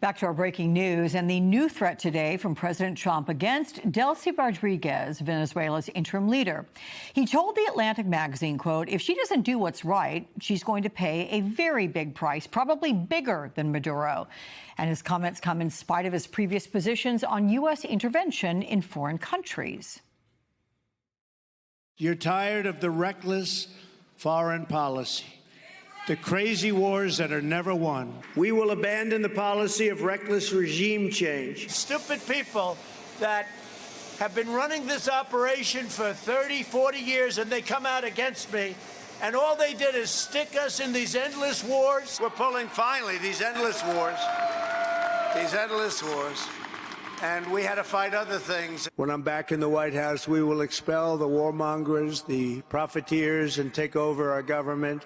Back to our breaking news and the new threat today from President Trump against Delcy Rodriguez, Venezuela's interim leader. He told The Atlantic magazine, quote, if she doesn't do what's right, she's going to pay a very big price, probably bigger than Maduro. And his comments come in spite of his previous positions on U.S. intervention in foreign countries. You're tired of the reckless foreign policy, the crazy wars that are never won. We will abandon the policy of reckless regime change. Stupid people that have been running this operation for 30, 40 years, and they come out against me, and all they did is stick us in these endless wars. We're pulling, finally, these endless wars, and we had to fight other things. When I'm back in the White House, we will expel the warmongers, the profiteers, and take over our government,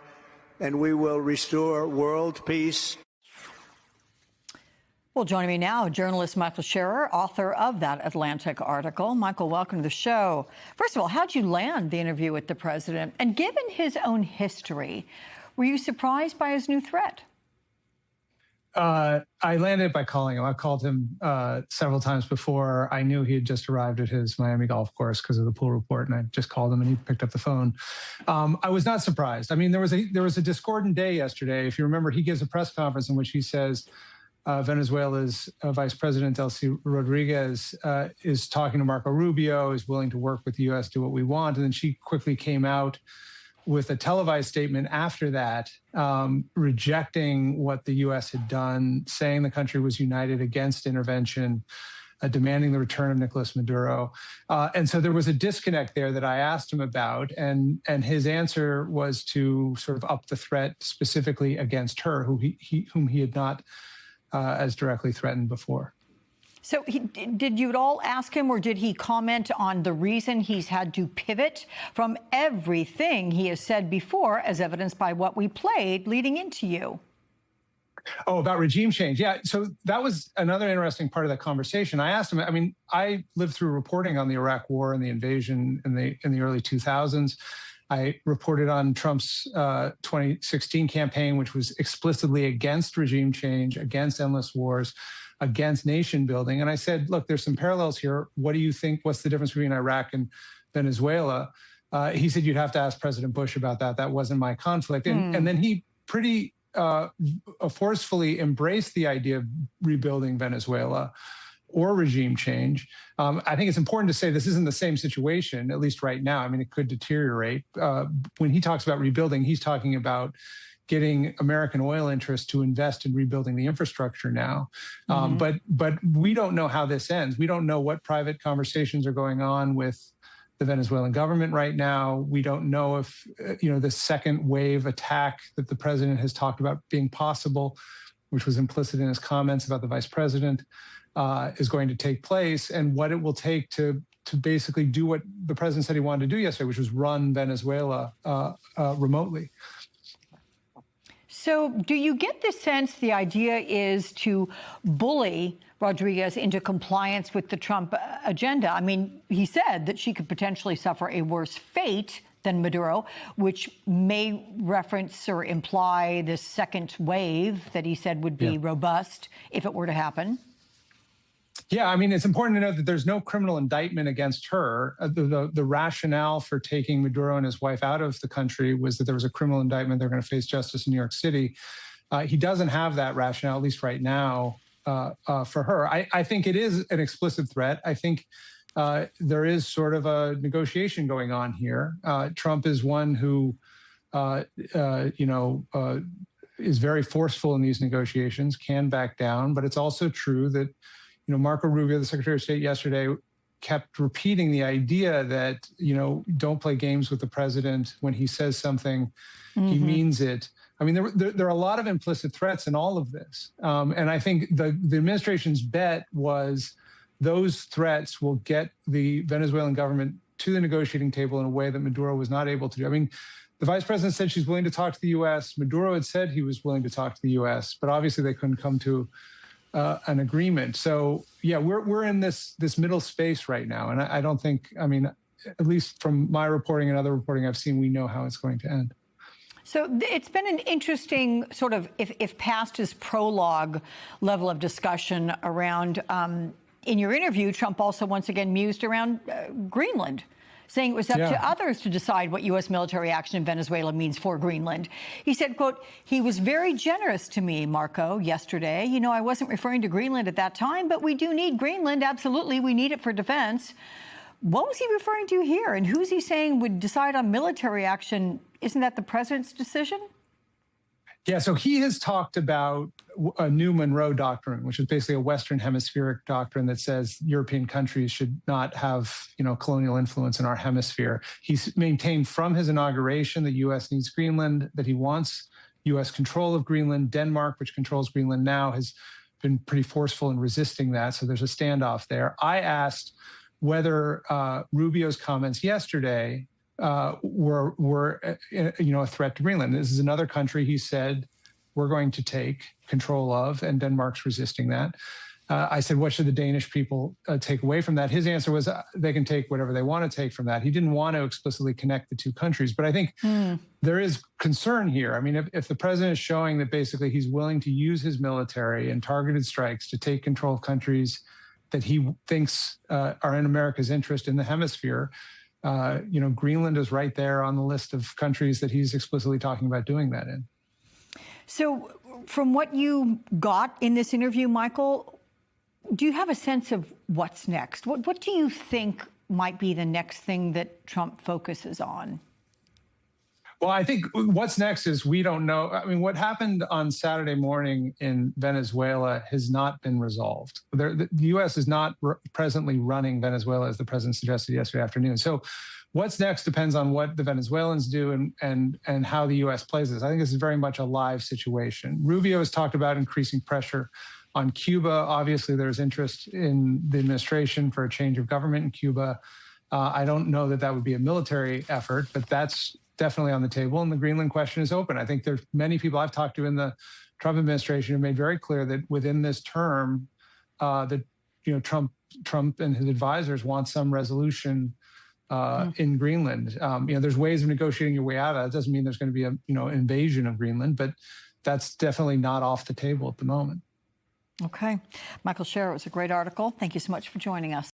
and we will restore world peace. Well, joining me now, journalist Michael Scherer, author of that Atlantic article. Michael, welcome to the show. First of all, how'd you land the interview with the president? And given his own history, were you surprised by his new threat? I landed by calling him. I've called him several times before. I knew he had just arrived at his Miami golf course because of the pool report, and I just called him, and he picked up the phone. I was not surprised. I mean, there was a discordant day yesterday. If you remember, he gives a press conference in which he says Venezuela's Vice President Delcy Rodriguez is talking to Marco Rubio, is willing to work with the U.S., do what we want, and then she quickly came out with a televised statement after that, rejecting what the U.S. had done, saying the country was united against intervention, demanding the return of Nicolas Maduro. And so there was a disconnect there that I asked him about, and his answer was to sort of up the threat specifically against her, whom he had not as directly threatened before. So did you at all ask him, or did he comment on the reason he's had to pivot from everything he has said before, as evidenced by what we played leading into you? Oh, about regime change. Yeah. So that was another interesting part of that conversation. I asked him, I mean, I lived through reporting on the Iraq War and the invasion in the early 2000s. I reported on Trump's 2016 campaign, which was explicitly against regime change, against endless wars, against nation building. And I said, look, there's some parallels here. What do you think? What's the difference between Iraq and Venezuela? He said, you'd have to ask President Bush about that. That wasn't my conflict. And then he pretty forcefully embraced the idea of rebuilding Venezuela or regime change. I think it's important to say this isn't the same situation, at least right now. I mean, it could deteriorate. When he talks about rebuilding, he's talking about getting American oil interests to invest in rebuilding the infrastructure now. But we don't know how this ends. We don't know what private conversations are going on with the Venezuelan government right now. We don't know if, the second wave attack that the president has talked about being possible, which was implicit in his comments about the vice president, is going to take place, and what it will take to basically do what the president said he wanted to do yesterday, which was run Venezuela remotely. So do you get the sense the idea is to bully Rodriguez into compliance with the Trump agenda? I mean, he said that she could potentially suffer a worse fate than Maduro, which may reference or imply the second wave that he said would be robust if it were to happen. Yeah, I mean, it's important to note that there's no criminal indictment against her. The rationale for taking Maduro and his wife out of the country was that there was a criminal indictment. They're going to face justice in New York City. He doesn't have that rationale, at least right now, for her. I think it is an explicit threat. I think there is sort of a negotiation going on here. Trump is one who, is very forceful in these negotiations, can back down. But it's also true that Marco Rubio, the Secretary of State, yesterday kept repeating the idea that, don't play games with the president. When he says something, he means it. I mean, there are a lot of implicit threats in all of this. And I think the administration's bet was those threats will get the Venezuelan government to the negotiating table in a way that Maduro was not able to do. I mean, the vice president said she's willing to talk to the U.S. Maduro had said he was willing to talk to the U.S., but obviously they couldn't come to an agreement. So yeah, we're in this middle space right now, and I don't think, I mean, at least from my reporting and other reporting I've seen, we know how it's going to end. So it's been an interesting sort of, if past is prologue level of discussion around, in your interview, Trump also once again mused around Greenland, saying it was up to others to decide what U.S. military action in Venezuela means for Greenland. He said, quote, he was very generous to me, Marco, yesterday. You know, I wasn't referring to Greenland at that time, but we do need Greenland. Absolutely. We need it for defense. What was he referring to here? And who's he saying would decide on military action? Isn't that the president's decision? Yeah, so he has talked about a new Monroe Doctrine, which is basically a Western hemispheric doctrine that says European countries should not have, colonial influence in our hemisphere. He's maintained from his inauguration that U.S. needs Greenland, that he wants U.S. control of Greenland. Denmark, which controls Greenland now, has been pretty forceful in resisting that. So there's a standoff there. I asked whether Rubio's comments yesterday were a threat to Greenland. This is another country he said we're going to take control of, and Denmark's resisting that. I said, what should the Danish people take away from that? His answer was they can take whatever they want to take from that. He didn't want to explicitly connect the two countries, but I think there is concern here. I mean, if the president is showing that basically he's willing to use his military and targeted strikes to take control of countries that he thinks are in America's interest in the hemisphere, Greenland is right there on the list of countries that he's explicitly talking about doing that in. So from what you got in this interview, Michael, do you have a sense of what's next? What do you think might be the next thing that Trump focuses on? Well, I think what's next is we don't know. I mean, what happened on Saturday morning in Venezuela has not been resolved. The U.S. is not presently running Venezuela, as the president suggested yesterday afternoon. So what's next depends on what the Venezuelans do and how the U.S. plays this. I think this is very much a live situation. Rubio has talked about increasing pressure on Cuba. Obviously, there's interest in the administration for a change of government in Cuba. I don't know that that would be a military effort, but that's definitely on the table. And the Greenland question is open. I think there's many people I've talked to in the Trump administration who made very clear that within this term, Trump and his advisors want some resolution in Greenland. There's ways of negotiating your way out of that. It doesn't mean there's going to be an invasion of Greenland, but that's definitely not off the table at the moment. Okay. Michael Scherer, it was a great article. Thank you so much for joining us.